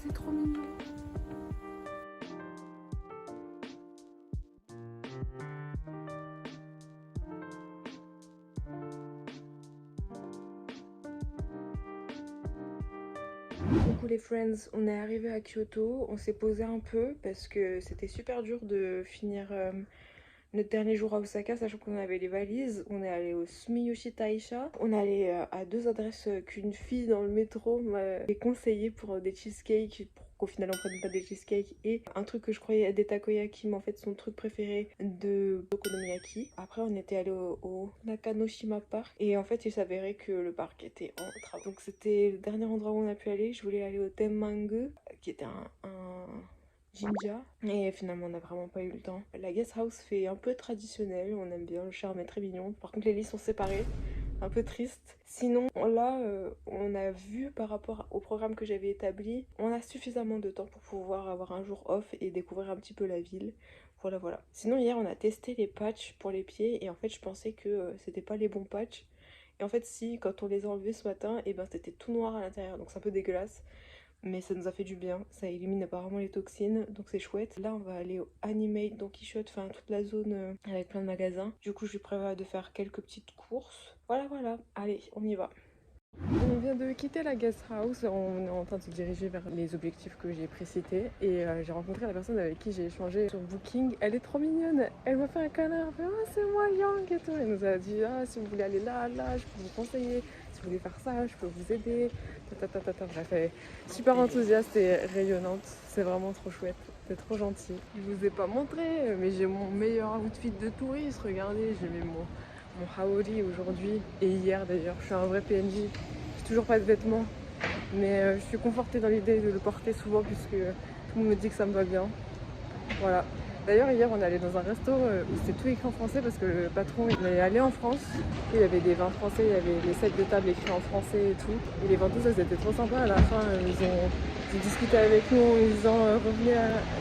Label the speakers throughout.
Speaker 1: C'est trop mignon. Coucou les friends, on est arrivé à Kyoto, on s'est posé un peu parce que c'était super dur de finir notre dernier jour à Osaka, sachant qu'on avait les valises. On est allé au Sumiyoshi Taisha. On est allé à deux adresses qu'une fille dans le métro m'avait conseillé pour des cheesecakes, pour qu'au final on prenne pas des cheesecakes, et un truc que je croyais être des takoyaki, mais en fait son truc préféré de Okonomiyaki. Après on était allé au Nakanoshima Park, et en fait il s'avérait que le parc était en travaux. Donc c'était le dernier endroit où on a pu aller. Je voulais aller au Tenmangu, qui était un Jinja, et finalement on n'a vraiment pas eu le temps. La guest house fait un peu traditionnel, on aime bien, le charme est très mignon. Par contre les lits sont séparés, un peu triste. Sinon là on a vu par rapport au programme que j'avais établi, on a suffisamment de temps pour pouvoir avoir un jour off et découvrir un petit peu la ville. Voilà. Sinon hier on a testé les patchs pour les pieds, et en fait je pensais que c'était pas les bons patchs. Et en fait si, quand on les a enlevés ce matin, et ben c'était tout noir à l'intérieur, donc c'est un peu dégueulasse. Mais ça nous a fait du bien, ça élimine apparemment les toxines, donc c'est chouette. Là on va aller au Animate, Don Quichotte, enfin toute la zone avec plein de magasins. Du coup je prévois de faire quelques petites courses. Voilà, allez on y va. On vient de quitter la guest house, on est en train de se diriger vers les objectifs que j'ai précités, et j'ai rencontré la personne avec qui j'ai échangé sur Booking. Elle est trop mignonne, elle m'a fait un câlin, elle fait « Ah c'est moi Yang » et tout. Elle nous a dit « Ah si vous voulez aller là, je peux vous conseiller, si vous voulez faire ça, je peux vous aider. » Bref, elle est super enthousiaste et rayonnante, c'est vraiment trop chouette, c'est trop gentil. Je vous ai pas montré, mais j'ai mon meilleur outfit de touriste, regardez, j'ai mis mon haori aujourd'hui et hier d'ailleurs. Je suis un vrai PNJ, j'ai toujours pas de vêtements, mais je suis confortée dans l'idée de le porter souvent puisque tout le monde me dit que ça me va bien. Voilà. D'ailleurs hier on est allé dans un resto où c'était tout écrit en français parce que le patron il est allé en France et il y avait des vins français, il y avait les sets de table écrits en français et tout. Et les ventouses elles étaient trop sympas. À la fin ils ont discuté avec nous en disant revenez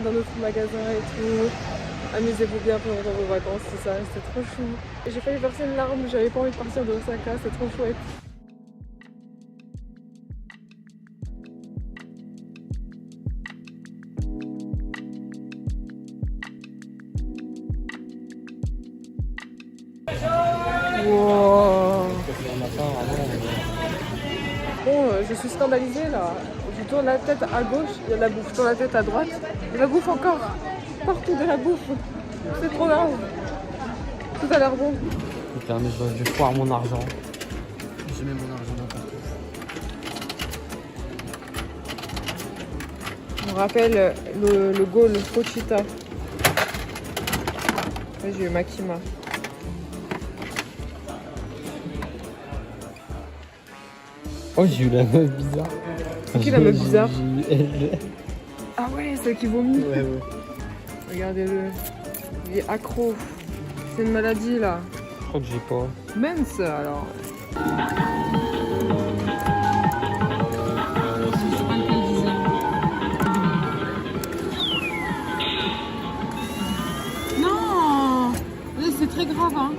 Speaker 1: dans notre magasin et tout. Amusez-vous bien pendant vos vacances, tout ça, c'était trop chou. Et j'ai failli verser une larme, j'avais pas envie de partir de Osaka, c'est trop chouette. Wow. Bon, je suis scandalisée là. Je tourne la tête à gauche, il y a de la bouffe. Je tourne la tête à droite, il y a de la bouffe encore. Partout de la bouffe. C'est trop grave. Tout a l'air bon.
Speaker 2: Putain, mais je vais foire mon argent. J'ai mis mon argent n'importe où.
Speaker 1: On rappelle le goal Pochita. Là, j'ai eu Makima.
Speaker 2: Oh, j'ai eu la meuf bizarre.
Speaker 1: C'est qui la meuf bizarre?
Speaker 2: Elle.
Speaker 1: Ah ouais, celle qui vomit.
Speaker 2: Ouais.
Speaker 1: Regardez-le. Il est accro. C'est une maladie là.
Speaker 2: Je crois que j'ai pas.
Speaker 1: Mince alors. Non, c'est très grave hein.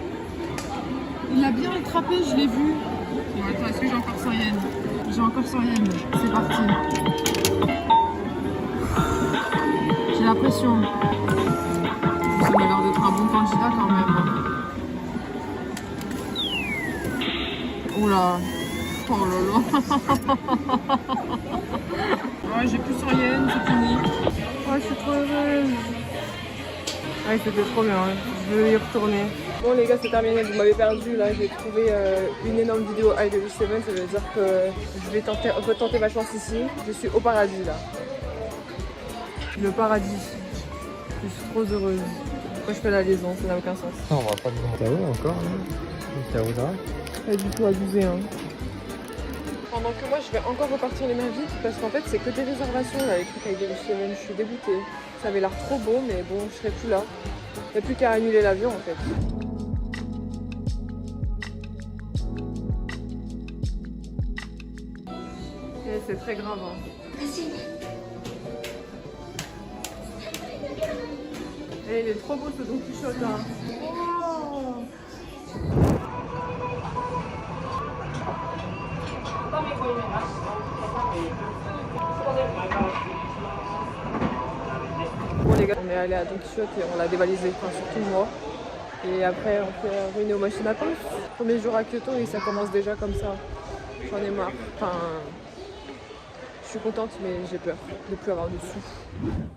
Speaker 1: Il l'a bien attrapé, je l'ai vu. Bon, attends, est-ce que j'ai encore Sorienne? J'ai encore Sorienne, c'est parti. J'ai la pression. Ça m'a l'air d'être un bon candidat quand même. Oula. Oh là là. Ouais, j'ai plus Sorienne, c'est fini. Ouais, je suis trop heureuse. Ouais, c'était trop bien, hein. Je veux y retourner. Bon les gars, c'est terminé, vous m'avez perdu là, j'ai trouvé une énorme vidéo IW7, ça veut dire que je vais tenter ma chance ici. Je suis au paradis là. Le paradis. Je suis trop heureuse. Pourquoi je fais la liaison, ça n'a aucun sens.
Speaker 2: Non, on va pas devant. T'as où encore là? T'as où là?
Speaker 1: Pas du tout abusé hein. Pendant que moi je vais encore repartir les mains vides parce qu'en fait c'est que des réservations là, les trucs IW7, je suis dégoûtée. Ça avait l'air trop beau mais bon, je serai plus là. Il n'y a plus qu'à annuler l'avion en fait. C'est très grave hein. Et il est trop beau ce Don Quichotte hein. Oh. Bon les gars, on est allé à Don Quichotte et on l'a dévalisé, enfin surtout moi. Et après on fait ruiner aux machines à pince. Premier jour à Kyoto et ça commence déjà comme ça. J'en ai marre. Enfin, je suis contente mais j'ai peur de plus avoir de sous.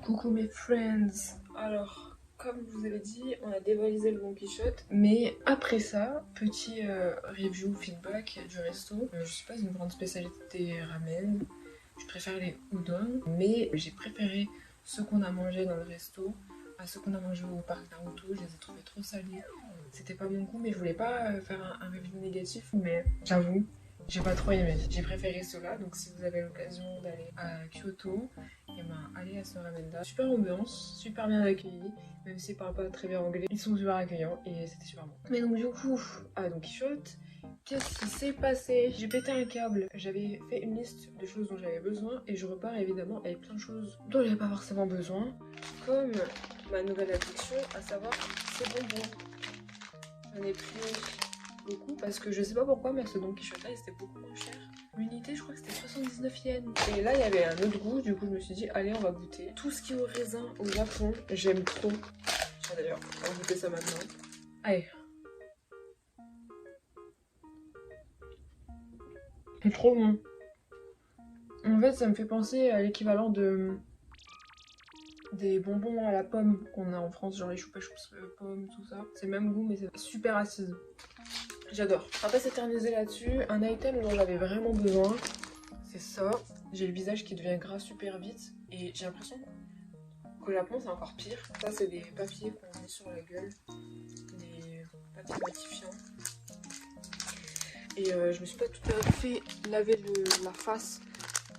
Speaker 1: Coucou mes friends. Alors, comme je vous avais dit, on a dévalisé le Don Quichotte. Mais après ça, petit review, feedback du resto. Je suis pas une grande spécialité des ramen. Je préfère les udon. Mais j'ai préféré ceux qu'on a mangé dans le resto à ceux qu'on a mangé au parc Naruto. Je les ai trouvés trop salés. C'était pas mon goût, mais je voulais pas faire un review négatif. Mais j'avoue, j'ai pas trop aimé. J'ai préféré ceux-là. Donc si vous avez l'occasion d'aller à Kyoto, et ben allez à ce ramen-là. Super ambiance, super bien accueilli. Même s'ils parlent pas très bien anglais, ils sont super accueillants et c'était super bon. Mais donc du coup, à Don Quichotte, qu'est-ce qui s'est passé? J'ai pété un câble. J'avais fait une liste de choses dont j'avais besoin et je repars évidemment avec plein de choses dont j'avais pas forcément besoin. Comme ma nouvelle addiction, à savoir ces bonbons. J'en ai pris beaucoup parce que je sais pas pourquoi, mais ce Don Quichotte là, c'était beaucoup moins cher. L'unité, je crois que c'était 79 yens. Et là, il y avait un autre goût, du coup, je me suis dit, allez, on va goûter. Tout ce qui est au raisin au Japon, j'aime trop. Tiens, d'ailleurs, on va goûter ça maintenant. Allez. C'est trop bon. En fait, ça me fait penser à l'équivalent des bonbons à la pomme qu'on a en France, genre les choupa choups pommes, tout ça. C'est le même goût, mais c'est super acide. J'adore. On va pas s'éterniser là-dessus. Un item dont j'avais vraiment besoin, c'est ça. J'ai le visage qui devient gras super vite et j'ai l'impression qu'au Japon c'est encore pire. Ça c'est des papiers qu'on met sur la gueule, des papiers matifiants. Et je me suis pas tout à fait lavé la face.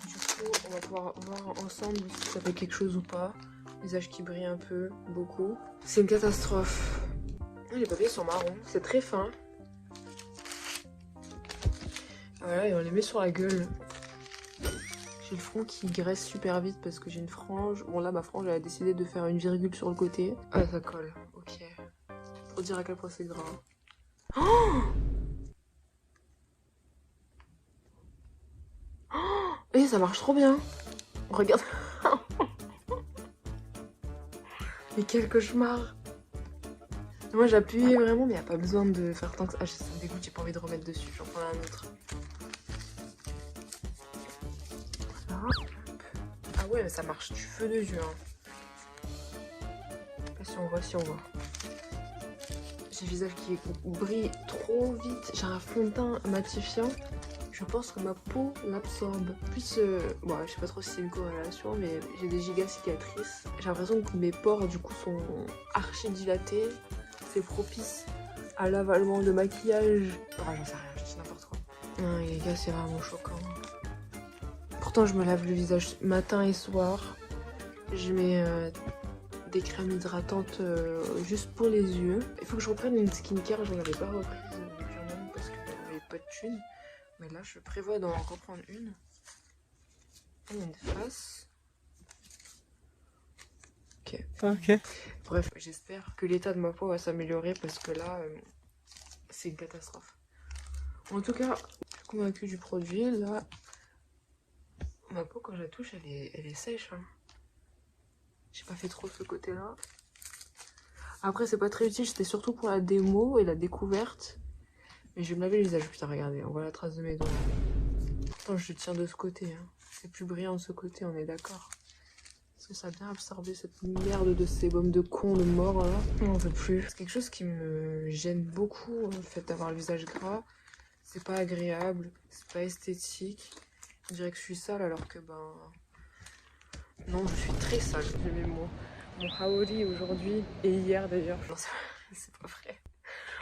Speaker 1: Du coup on va pouvoir voir ensemble si ça fait quelque chose ou pas. Visage qui brille un peu, beaucoup. C'est une catastrophe. Les papiers sont marrons, c'est très fin. Voilà, et on les met sur la gueule. J'ai le front qui graisse super vite parce que j'ai une frange. Bon là, ma frange, elle a décidé de faire une virgule sur le côté. Ah, ça colle, ok. Pour dire à quel point c'est gras. Oh, oh, et ça marche trop bien. Regarde. Mais quel cauchemar. Moi j'appuie vraiment, mais il n'y a pas besoin de faire tant que ça. Ah, ça me dégoûte, j'ai pas envie de remettre dessus. J'en prends un autre. Ah ouais, mais ça marche du feu de Dieu. Hein. Si on voit, si on voit. J'ai le visage qui brille trop vite. J'ai un fond de teint matifiant. Je pense que ma peau l'absorbe. Plus, bon, je sais pas trop si c'est une corrélation, mais j'ai des giga cicatrices. J'ai l'impression que mes pores du coup sont archi dilatés. C'est propice à l'avalement de maquillage. Ah, j'en sais rien, je dis n'importe quoi. Non, les gars, c'est vraiment choquant. Pourtant, je me lave le visage matin et soir. Je mets des crèmes hydratantes juste pour les yeux. Il faut que je reprenne une skincare, je n'en avais pas reprise depuis un moment parce que j'avais pas de thunes. Mais là, je prévois d'en reprendre une. Il y a une face. Ok.
Speaker 2: Ok.
Speaker 1: Bref, j'espère que l'état de ma peau va s'améliorer parce que là, c'est une catastrophe. En tout cas, je suis convaincue du produit. Là, ma peau, quand je la touche, elle est sèche. Hein. J'ai pas fait trop ce côté-là. Après, c'est pas très utile. C'était surtout pour la démo et la découverte. Mais je vais me laver le visage. Putain, regardez, on voit la trace de mes doigts. Attends, je tiens de ce côté. Hein. C'est plus brillant de ce côté, on est d'accord. Parce que ça a bien absorbé cette merde de sébum de con, de mort là. On n'en peut plus. C'est quelque chose qui me gêne beaucoup, le fait d'avoir le visage gras. C'est pas agréable, c'est pas esthétique. On dirait que je suis sale alors que ben... Non, je suis très sale. J'ai mis mon Haori aujourd'hui et hier d'ailleurs. Non, c'est pas vrai.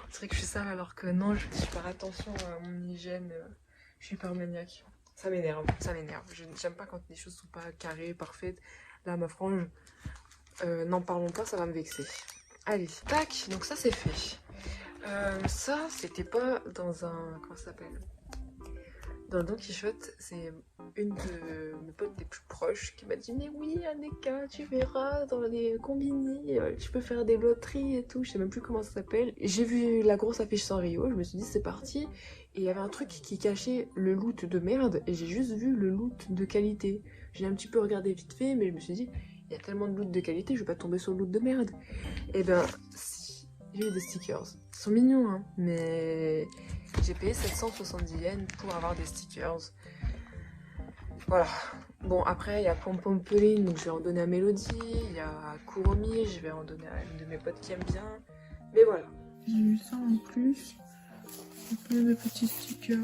Speaker 1: On dirait que je suis sale alors que non, je fais super attention à mon hygiène. Je suis hyper maniaque. Ça m'énerve, ça m'énerve. J'aime pas quand les choses sont pas carrées, parfaites. Là, ma frange, n'en parlons pas, ça va me vexer. Allez, tac, donc ça c'est fait. Ça, c'était pas dans un... Comment ça s'appelle? Dans le Don Quichotte, c'est une de mes potes les plus proches qui m'a dit mais oui Aneka, tu verras dans les combini, tu peux faire des loteries et tout, je sais même plus comment ça s'appelle. J'ai vu la grosse affiche Sanrio, je me suis dit c'est parti, et il y avait un truc qui cachait le loot de merde et j'ai juste vu le loot de qualité. J'ai un petit peu regardé vite fait mais je me suis dit il y a tellement de loot de qualité, je vais pas tomber sur le loot de merde. Et ben si, j'ai eu des stickers, ils sont mignons hein, mais j'ai payé 770 yens pour avoir des stickers. Voilà. Bon, après, il y a Pom Pom Purin, donc je vais en donner à Mélodie. Il y a Kuromi, je vais en donner à une de mes potes qui aime bien. Mais voilà. J'ai eu ça en plus. Plein de petits stickers.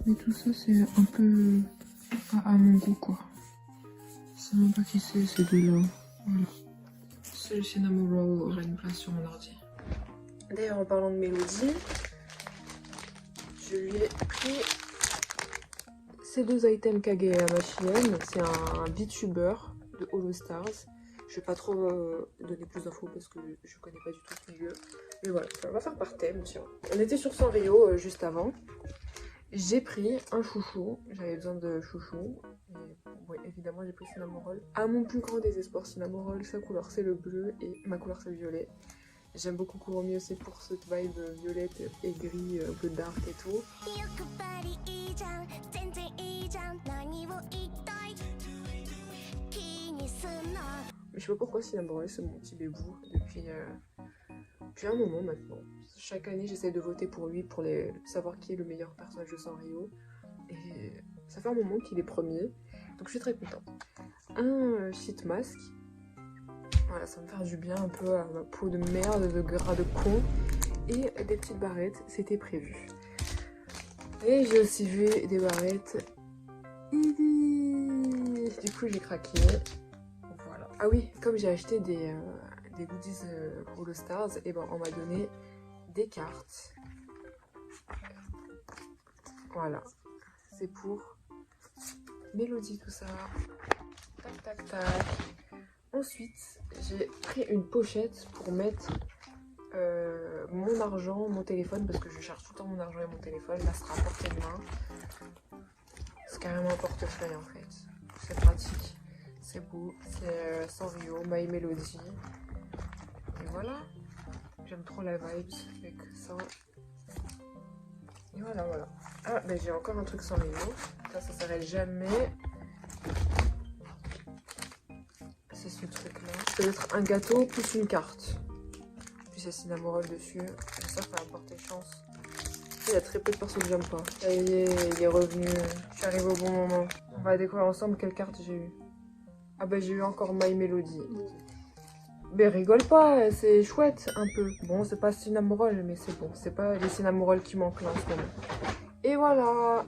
Speaker 1: Mais tout ça, c'est un peu pas à mon goût, quoi. Je sais même pas qui c'est, ces deux-là. Voilà. C'est le cinnamon roll, aura une place sur mon ordi. D'ailleurs, en parlant de Mélodie, je lui ai pris ces deux items Kage Machine. C'est un VTuber de Hollow Stars. Je vais pas trop donner plus d'infos parce que je connais pas du tout ce milieu. Mais voilà, ça va faire par thème, tiens. On était sur Sanrio juste avant. J'ai pris un chouchou. J'avais besoin de chouchou. Et ouais, évidemment, j'ai pris Cinnamon Roll. À mon plus grand désespoir, Cinnamon Roll, sa couleur c'est le bleu et ma couleur c'est le violet. J'aime beaucoup Kuromi aussi pour cette vibe violette et gris, un peu dark et tout. Mais je sais pas pourquoi Cinnamon Roll c'est mon petit bébou depuis un moment maintenant. Chaque année j'essaie de voter pour lui pour savoir qui est le meilleur personnage de Sanrio. Et ça fait un moment qu'il est premier, donc je suis très contente. Un sheet mask. Voilà, ça va me faire du bien un peu à ma peau de merde, de gras de con. Et des petites barrettes, c'était prévu. Et j'ai aussi vu des barrettes. Du coup, j'ai craqué. Voilà. Ah oui, comme j'ai acheté des goodies Hollow Stars, et ben on m'a donné des cartes. Voilà. C'est pour Mélodie, tout ça. Tac, tac, tac. Ensuite, j'ai pris une pochette pour mettre mon argent, mon téléphone, parce que je cherche tout le temps mon argent et mon téléphone. Là, ce sera à portée de main. C'est carrément un portefeuille en fait. C'est pratique, c'est beau, c'est Sanrio, My Melody. Et voilà, j'aime trop la vibe avec ça. Et voilà, voilà. Ah, ben j'ai encore un truc Sanrio. Ça s'arrête jamais. C'est ce truc là. Ça doit être un gâteau plus une carte. Puis c'est Cinnamon Roll dessus. J'espère que ça va porter chance. Il y a très peu de personnes que j'aime pas. Ça y est, il est revenu. Je suis arrivée au bon moment. On va découvrir ensemble quelle carte j'ai eu. Ah bah j'ai eu encore My Melody. Mais rigole pas, c'est chouette un peu. Bon, c'est pas Cinnamon Roll, mais c'est bon. C'est pas les Cinnamon Roll qui manquent là en ce moment. Et voilà.